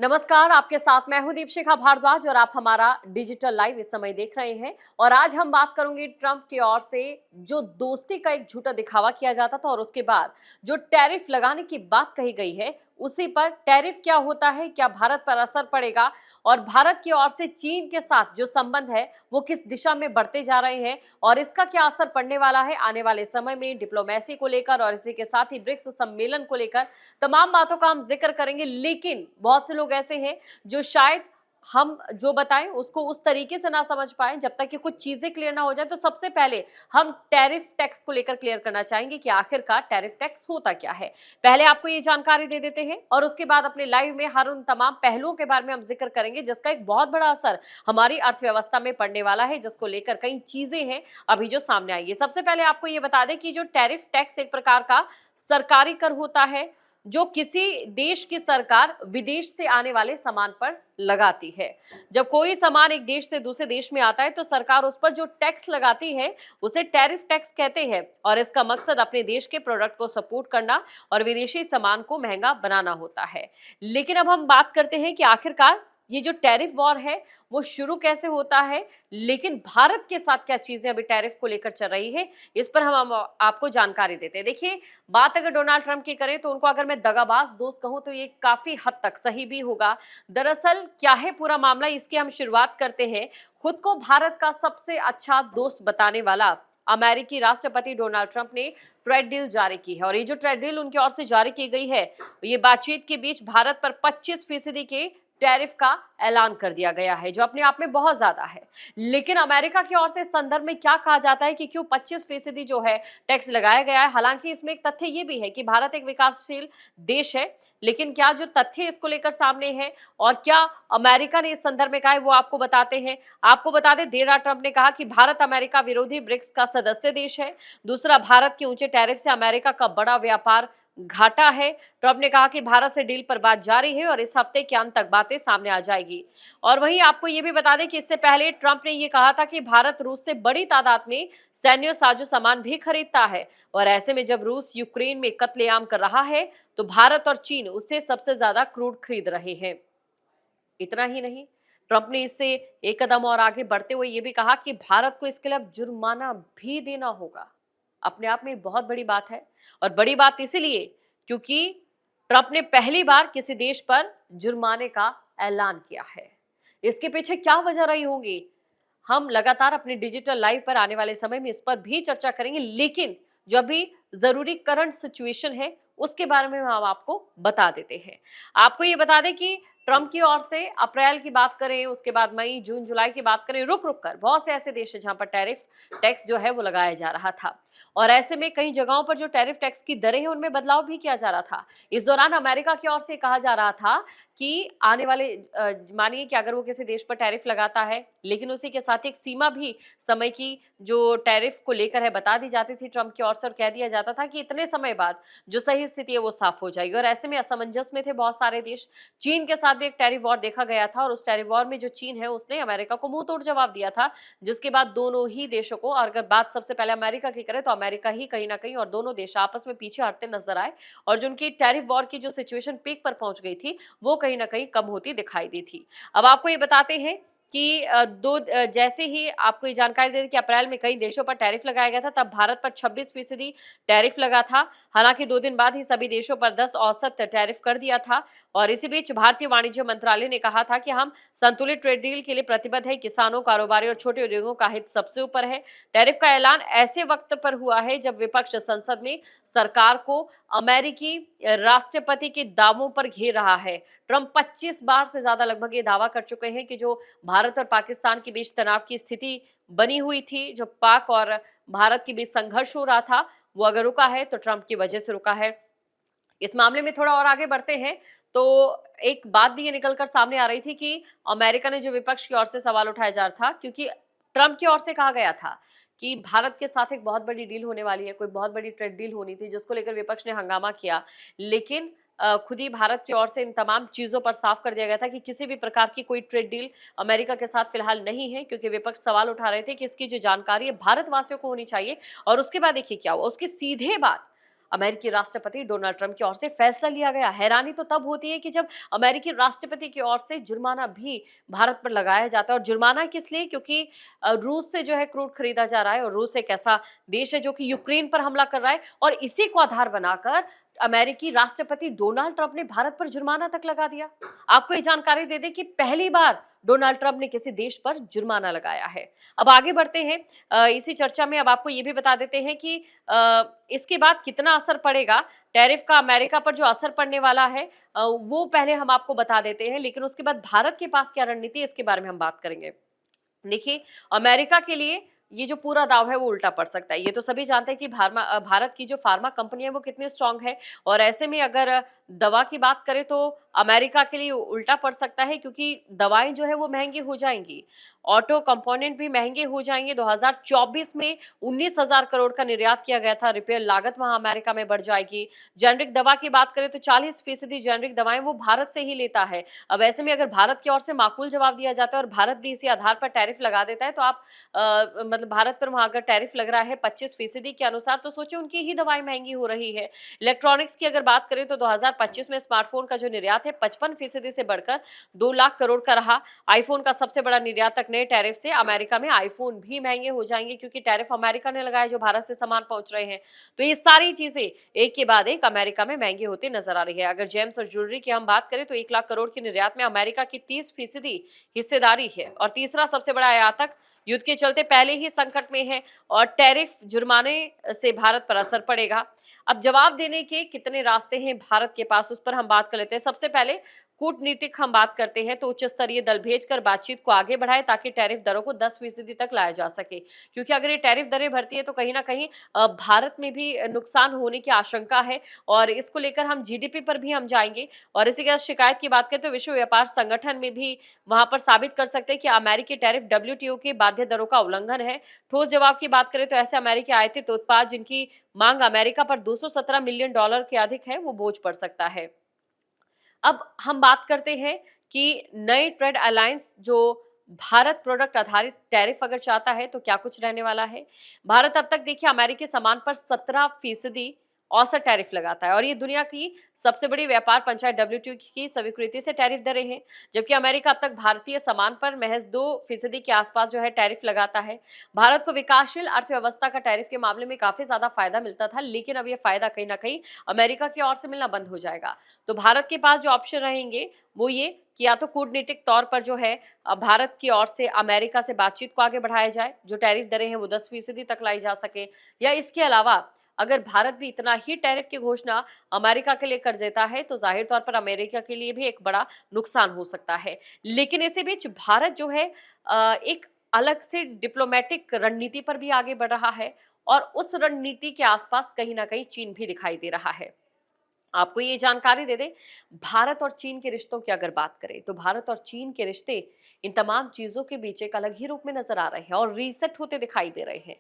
नमस्कार, आपके साथ मैं हूं दीपशिखा भारद्वाज और आप हमारा डिजिटल लाइव इस समय देख रहे हैं। और आज हम बात करेंगे ट्रंप की ओर से जो दोस्ती का एक झूठा दिखावा किया जाता था और उसके बाद जो टैरिफ लगाने की बात कही गई है, उसी पर टैरिफ क्या होता है, क्या भारत पर असर पड़ेगा और भारत की ओर से चीन के साथ जो संबंध है वो किस दिशा में बढ़ते जा रहे हैं और इसका क्या असर पड़ने वाला है आने वाले समय में डिप्लोमेसी को लेकर और इसी के साथ ही ब्रिक्स सम्मेलन को लेकर तमाम बातों का हम जिक्र करेंगे। लेकिन बहुत से लोग ऐसे हैं जो शायद हम जो बताएं उसको उस तरीके से ना समझ पाए जब तक कि कुछ चीजें क्लियर ना हो जाए। तो सबसे पहले हम टैरिफ टैक्स को लेकर क्लियर करना चाहेंगे कि आखिरकार टैरिफ टैक्स होता क्या है। पहले आपको ये जानकारी दे देते हैं और उसके बाद अपने लाइव में हर उन तमाम पहलुओं के बारे में हम जिक्र करेंगे जिसका एक बहुत बड़ा असर हमारी अर्थव्यवस्था में पड़ने वाला है, जिसको लेकर कई चीजें हैं अभी जो सामने आई है। सबसे पहले आपको ये बता दें कि जो टैरिफ टैक्स एक प्रकार का सरकारी कर होता है जो किसी देश की सरकार विदेश से आने वाले सामान पर लगाती है। जब कोई सामान एक देश से दूसरे देश में आता है तो सरकार उस पर जो टैक्स लगाती है उसे टैरिफ टैक्स कहते हैं और इसका मकसद अपने देश के प्रोडक्ट को सपोर्ट करना और विदेशी सामान को महंगा बनाना होता है। लेकिन अब हम बात करते हैं कि आखिरकार ये जो टैरिफ वॉर है वो शुरू कैसे होता है, लेकिन भारत के साथ क्या चीजें अभी टैरिफ को लेकर चल रही है, इस पर हम आपको जानकारी देते हैं। देखिए, बात अगर डोनाल्ड ट्रंप की करें तो उनको अगर मैं दगाबाज दोस्त कहूं तो ये काफी हद तक सही भी होगा। दरअसल क्या है पूरा मामला, इसकी हम शुरुआत करते हैं। खुद को भारत का सबसे अच्छा दोस्त बताने वाला अमेरिकी राष्ट्रपति डोनाल्ड ट्रंप ने ट्रेड डील जारी की है और ये जो ट्रेड डील उनकी ओर से जारी की गई है, ये बातचीत के बीच भारत पर 25% के टैरिफ का ऐलान कर दिया गया है, जो अपने आप में बहुत ज्यादा है। लेकिन अमेरिका की ओर से इस संदर्भ में क्या कहा जाता है कि क्यों 25% जो है टैक्स लगाया गया है। हालांकि इसमें एक तथ्य ये भी है कि भारत एक विकासशील देश है, लेकिन क्या जो तथ्य इसको लेकर सामने है और क्या अमेरिका ने इस संदर्भ में कहा है वो आपको बताते हैं। आपको बता दें, देर रात ट्रंप ने कहा कि भारत अमेरिका विरोधी ब्रिक्स का सदस्य देश है। दूसरा, भारत के ऊंचे टैरिफ से अमेरिका का बड़ा व्यापार घाटा है। ट्रंप ने कहा कि भारत से डील पर बात जारी है और इस हफ्ते के अंत तक बातें सामने आ जाएगी। और वहीं आपको ये भी बता दें कि इससे पहले ट्रंप ने ये कहा था कि भारत रूस से बड़ी तादाद में सैन्य साजो सामान भी खरीदता है और ऐसे में जब रूस यूक्रेन में कत्लेआम कर रहा है तो भारत और चीन उससे सबसे ज्यादा क्रूड खरीद रहे हैं। इतना ही नहीं, ट्रंप ने इससे एक कदम और आगे बढ़ते हुए ये भी कहा कि भारत को इसके लिए अब जुर्माना भी देना होगा। अपने आप में बहुत बड़ी बात है और बड़ी बात इसीलिए क्योंकि ट्रंप ने पहली बार किसी देश पर जुर्माने का ऐलान किया है। इसके पीछे क्या वजह रही होगी, हम लगातार अपने डिजिटल लाइव पर आने वाले समय में इस पर भी चर्चा करेंगे। लेकिन जो अभी जरूरी करंट सिचुएशन है उसके बारे में हम आपको बता देते हैं। आपको ये बता दें कि ट्रंप की ओर से अप्रैल की बात करें, उसके बाद मई, जून, जुलाई की बात करें, रुक रुक कर बहुत से ऐसे देश हैं जहां पर टैरिफ टैक्स जो है वो लगाया जा रहा था और ऐसे में कई जगहों पर जो टैरिफ टैक्स की दरें हैं उनमें बदलाव भी किया जा रहा था। इस दौरान अमेरिका की ओर से कहा जा रहा था कि आने वाले मानिए कि अगर वो किसी देश पर टैरिफ लगाता है, लेकिन उसी के साथ एक सीमा भी समय की जो टैरिफ को लेकर है बता दी जाती थी ट्रंप की ओर से और कह दिया जाता था कि इतने समय बाद जो सही स्थिति है वो साफ हो जाएगी। और ऐसे में असमंजस में थे बहुत सारे देश। चीन के साथ भी एक टैरिफ वॉर देखा गया था और उस टैरिफ वॉर में जो चीन है उसने अमेरिका को मुंह तोड़ जवाब दिया था, जिसके बाद दोनों ही देशों को, और अगर बात सबसे पहले अमेरिका की करें तो अमेरिका ही कहीं ना कहीं और दोनों देश आपस में पीछे हटते नजर आए और जो उनकी टैरिफ वॉर की जो सिचुएशन पीक पर पहुंच गई थी वो कहीं ना कहीं कम होती दिखाई दी थी। अब आपको ये बताते हैं कि जैसे ही आपको ये जानकारी दे दें कि अप्रैल में कई देशों पर टैरिफ लगाया गया था, तब भारत पर 26% टैरिफ लगा था। हालांकि 2 दिन बाद ही सभी देशों पर 10 औसत टैरिफ कर दिया था और इसी बीच भारतीय वाणिज्य मंत्रालय ने कहा था कि हम संतुलित ट्रेड डील के लिए प्रतिबद्ध है। किसानों, कारोबारी और छोटे उद्योगों का हित सबसे ऊपर है। टैरिफ का ऐलान ऐसे वक्त पर हुआ है जब विपक्ष संसद में सरकार को अमेरिकी राष्ट्रपति के दावों पर घेर रहा है। ट्रंप 25 बार से ज्यादा लगभग ये दावा कर चुके हैं कि जो भारत और पाकिस्तान के बीच तनाव की स्थिति बनी हुई थी, जो पाक और भारत के बीच संघर्ष हो रहा था, वो अगर रुका है तो ट्रंप की वजह से रुका है। इस मामले में थोड़ा और आगे बढ़ते हैं तो एक बात भी ये निकलकर सामने आ रही थी कि अमेरिका ने जो विपक्ष की ओर से सवाल उठाया जा रहा था, क्योंकि ट्रंप की ओर से कहा गया था कि भारत के साथ एक बहुत बड़ी डील होने वाली है, कोई बहुत बड़ी ट्रेड डील होनी थी, जिसको लेकर विपक्ष ने हंगामा किया। लेकिन खुद ही भारत की ओर से इन तमाम चीजों पर साफ कर दिया गया था कि किसी भी प्रकार की कोई ट्रेड डील अमेरिका के साथ फिलहाल नहीं है, क्योंकि विपक्ष सवाल उठा रहे थे कि इसकी जो जानकारी है भारतवासियों को होनी चाहिए। और उसके बाद देखिए क्या हुआ, उसकी सीधे बात अमेरिकी राष्ट्रपति डोनाल्ड ट्रंप की ओर से फैसला लिया गया। हैरानी तो तब होती है कि जब अमेरिकी राष्ट्रपति की ओर से जुर्माना भी भारत पर लगाया जाता है, और जुर्माना किस लिए? क्योंकि रूस से जो है क्रूड खरीदा जा रहा है, और रूस एक ऐसा देश है जो कि यूक्रेन पर हमला कर रहा है, और इसी को आधार बनाकर अमेरिकी राष्ट्रपति डोनाल्ड ट्रंप ने भारत पर जुर्माना तक लगा दिया। आपको ये जानकारी दे दें कि पहली बार डोनाल्ड ट्रंप ने किसी देश पर जुर्माना लगाया है। अब आगे बढ़ते हैं इसी चर्चा में। अब आपको ये भी बता देते हैं कि इसके बाद कितना असर पड़ेगा टैरिफ का अमेरिका पर, जो असर पड़ने वाला है वो पहले हम आपको बता देते हैं, लेकिन उसके बाद भारत के पास क्या रणनीति है इसके बारे में हम बात करेंगे। देखिए, अमेरिका के लिए ये जो पूरा दाव है वो उल्टा पड़ सकता है। ये तो सभी जानते हैं कि भारत की जो फार्मा कंपनी है वो कितनी स्ट्रांग है, और ऐसे में अगर दवा की बात करें तो अमेरिका के लिए उल्टा पड़ सकता है, क्योंकि दवाएं जो है वो महंगी हो जाएंगी, ऑटो कंपोनेंट भी महंगे हो जाएंगे। 2024 में 19,000 करोड़ का निर्यात किया गया था, रिपेयर लागत वहां अमेरिका में बढ़ जाएगी। जेनरिक दवा की बात करें तो 40% जेनरिक दवाएं वो भारत से ही लेता है। अब ऐसे में अगर भारत की ओर से माकूल जवाब दिया जाता है और भारत भी इसी आधार पर टैरिफ लगा देता है, तो आप मतलब भारत पर वहां अगर टैरिफ लग रहा है 25% के अनुसार, तो सोचिए उनकी ही दवाएं महंगी हो रही है। इलेक्ट्रॉनिक्स की अगर बात करें तो 2025 में स्मार्टफोन का जो निर्यात है 55% से बढ़कर 2 लाख करोड़ का रहा। आईफोन का सबसे बड़ा निर्यातक नए टैरिफ से अमेरिका में आईफोन भी महंगे हो जाएंगे, क्योंकि टैरिफ अमेरिका ने लगाया जो भारत से सामान पहुंच रहे हैं। तो ये सारी चीजें एक के बाद एक अमेरिका में महंगी होती नजर आ रही है। अगर जेम्स और ज्वेलरी की हम बात करें तो 1 लाख करोड़ के निर्यात में अमेरिका की 30% हिस्सेदारी है, और तीसरा सबसे बड़ा आयातक युद्ध के चलते पहले ही संकट में है, और टैरिफ जुर्माने से भारत पर असर पड़ेगा। अब जवाब देने के कितने रास्ते हैं भारत के पास, उस पर हम बात कर लेते हैं। सबसे पहले कूटनीतिक हम बात करते हैं तो उच्च स्तरीय दल भेजकर बातचीत को आगे बढ़ाए, ताकि टैरिफ दरों को 10% तक लाया जा सके, क्योंकि अगर ये टैरिफ दरें बढ़ती है तो कहीं ना कहीं भारत में भी नुकसान होने की आशंका है, और इसको लेकर हम जीडीपी पर भी हम जाएंगे। और इसी के साथ शिकायत की बात करें तो विश्व व्यापार संगठन में भी वहां पर साबित कर सकते हैं कि अमेरिकी टैरिफ डब्ल्यूटीओ के बाध्य दरों का उल्लंघन है। ठोस जवाब की बात करें तो ऐसे अमेरिकी आयातित उत्पाद जिनकी मांग अमेरिका पर 217 मिलियन डॉलर के अधिक है, वो बोझ पड़ सकता है। अब हम बात करते हैं कि नए ट्रेड अलायंस जो भारत प्रोडक्ट आधारित टैरिफ अगर चाहता है तो क्या कुछ रहने वाला है। भारत अब तक देखिए अमेरिकी सामान पर 17% औसत टैरिफ लगाता है, और ये दुनिया की सबसे बड़ी व्यापार पंचायत डब्ल्यूटीओ की स्वीकृति से टैरिफ दरें हैं, जबकि अमेरिका अब तक भारतीय सामान पर महज 2% के आसपास जो है टैरिफ लगाता है। भारत को विकासशील अर्थव्यवस्था का टैरिफ के मामले में काफी ज्यादा फायदा मिलता था, लेकिन अब ये फायदा कहीं ना कहीं अमेरिका की ओर से मिलना बंद हो जाएगा। तो भारत के पास जो ऑप्शन रहेंगे वो ये कि या तो कूटनीतिक तौर पर जो है भारत की ओर से अमेरिका से बातचीत को आगे बढ़ाया जाए, जो टैरिफ दरें हैं वो 10% तक लाई जा सके, या इसके अलावा अगर भारत भी इतना ही टैरिफ की घोषणा अमेरिका के लिए कर देता है तो जाहिर तौर पर अमेरिका के लिए भी एक बड़ा नुकसान हो सकता है। लेकिन इसी बीच भारत जो है एक अलग से डिप्लोमेटिक रणनीति पर भी आगे बढ़ रहा है, और उस रणनीति के आसपास कहीं ना कहीं चीन भी दिखाई दे रहा है। आपको ये जानकारी दे दें, भारत और चीन के रिश्तों की अगर बात करें तो भारत और चीन के रिश्ते इन तमाम चीजों के बीच एक अलग ही रूप में नजर आ रहे हैं और रीसेट होते दिखाई दे रहे हैं।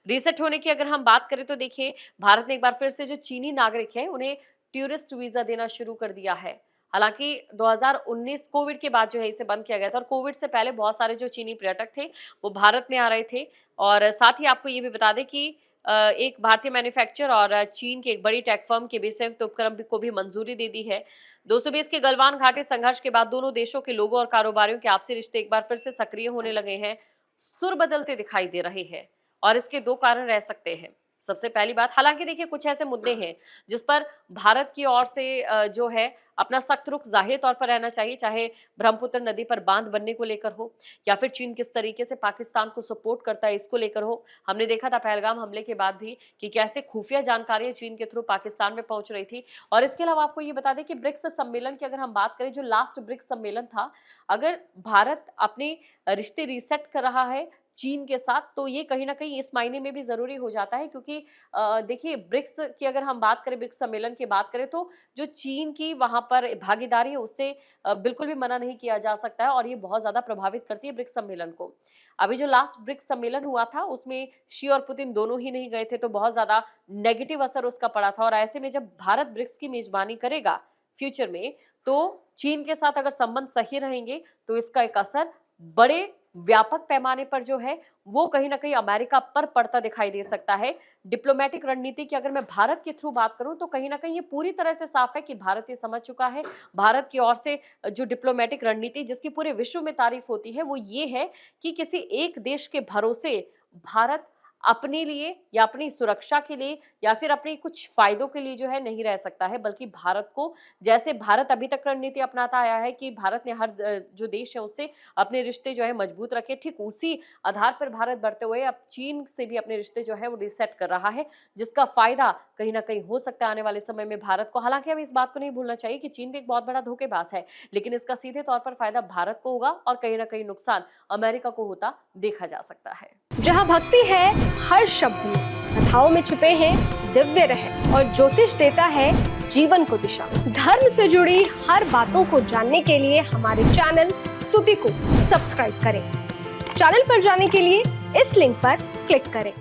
रीसेट होने की अगर हम बात करें तो देखिए, भारत ने एक बार फिर से जो चीनी नागरिक हैं उन्हें टूरिस्ट वीजा देना शुरू कर दिया है। हालांकि 2019 कोविड के बाद जो है इसे बंद किया गया था, और कोविड से पहले बहुत सारे जो चीनी पर्यटक थे वो भारत में आ रहे थे। और साथ ही आपको ये भी बता दें कि एक भारतीय मैन्युफैक्चरर और चीन की एक बड़ी टेक फर्म के बीच संयुक्त उपक्रम को भी मंजूरी दे दी है। 220 के गलवान घाटी संघर्ष के बाद दोनों देशों के लोगों और कारोबारियों के आपसी रिश्ते एक बार फिर से सक्रिय होने लगे हैं, सुर बदलते दिखाई दे रहे हैं, और इसके दो कारण रह सकते हैं। सबसे पहली बात, हालांकि देखिए कुछ ऐसे मुद्दे हैं जिस पर भारत की ओर से जो है अपना सख्त रुख जाहिर तौर पर रहना चाहिए, चाहे ब्रह्मपुत्र नदी पर बांध बनने को लेकर हो, या फिर चीन किस तरीके से पाकिस्तान को सपोर्ट करता है इसको लेकर हो। हमने देखा था पहलगाम हमले के बाद भी कि कैसे खुफिया जानकारियां चीन के थ्रू पाकिस्तान में पहुंच रही थी। और इसके अलावा आपको ये बता दें कि ब्रिक्स सम्मेलन की अगर हम बात करें, जो लास्ट ब्रिक्स सम्मेलन था, अगर भारत अपने रिश्ते रीसेट कर रहा है चीन के साथ, तो ये कहीं ना कहीं इस मायने में भी जरूरी हो जाता है, क्योंकि देखिए ब्रिक्स की अगर हम बात करें, ब्रिक्स सम्मेलन की बात करें, तो जो चीन की वहां पर भागीदारी है उससे बिल्कुल भी मना नहीं किया जा सकता है, और ये बहुत ज्यादा प्रभावित करती है ब्रिक्स सम्मेलन को। अभी जो लास्ट ब्रिक्स सम्मेलन हुआ था उसमें शी और पुतिन दोनों ही नहीं गए थे, तो बहुत ज्यादा नेगेटिव असर उसका पड़ा था। और ऐसे में जब भारत ब्रिक्स की मेजबानी करेगा फ्यूचर में, तो चीन के साथ अगर संबंध सही रहेंगे तो इसका एक असर बड़े व्यापक पैमाने पर जो है वो कहीं ना कहीं अमेरिका पर पड़ता दिखाई दे सकता है। डिप्लोमेटिक रणनीति की अगर मैं भारत के थ्रू बात करूं तो कहीं ना कहीं ये पूरी तरह से साफ है कि भारत ये समझ चुका है। भारत की ओर से जो डिप्लोमेटिक रणनीति जिसकी पूरे विश्व में तारीफ होती है वो ये है कि किसी एक देश के भरोसे भारत अपने लिए या अपनी सुरक्षा के लिए या फिर अपने कुछ फायदों के लिए जो है नहीं रह सकता है, बल्कि भारत को, जैसे भारत अभी तक रणनीति अपनाता आया है कि भारत ने हर जो देश है उससे अपने रिश्ते जो है मजबूत रखे, ठीक उसी आधार पर भारत बढ़ते हुए अब चीन से भी अपने रिश्ते जो है वो रिसेट कर रहा है, जिसका फायदा कहीं ना कहीं हो सकता है आने वाले समय में भारत को। हालांकि हमें इस बात को नहीं भूलना चाहिए कि चीन भी एक बहुत बड़ा धोखेबाज है, लेकिन इसका सीधे तौर पर फायदा भारत को होगा और कहीं ना कहीं नुकसान अमेरिका को होता देखा जा सकता है। जहाँ भक्ति है हर शब्द में, कथाओं में छुपे हैं दिव्य रहस्य और ज्योतिष देता है जीवन को दिशा। धर्म से जुड़ी हर बातों को जानने के लिए हमारे चैनल स्तुति को सब्सक्राइब करें। चैनल पर जाने के लिए इस लिंक पर क्लिक करें।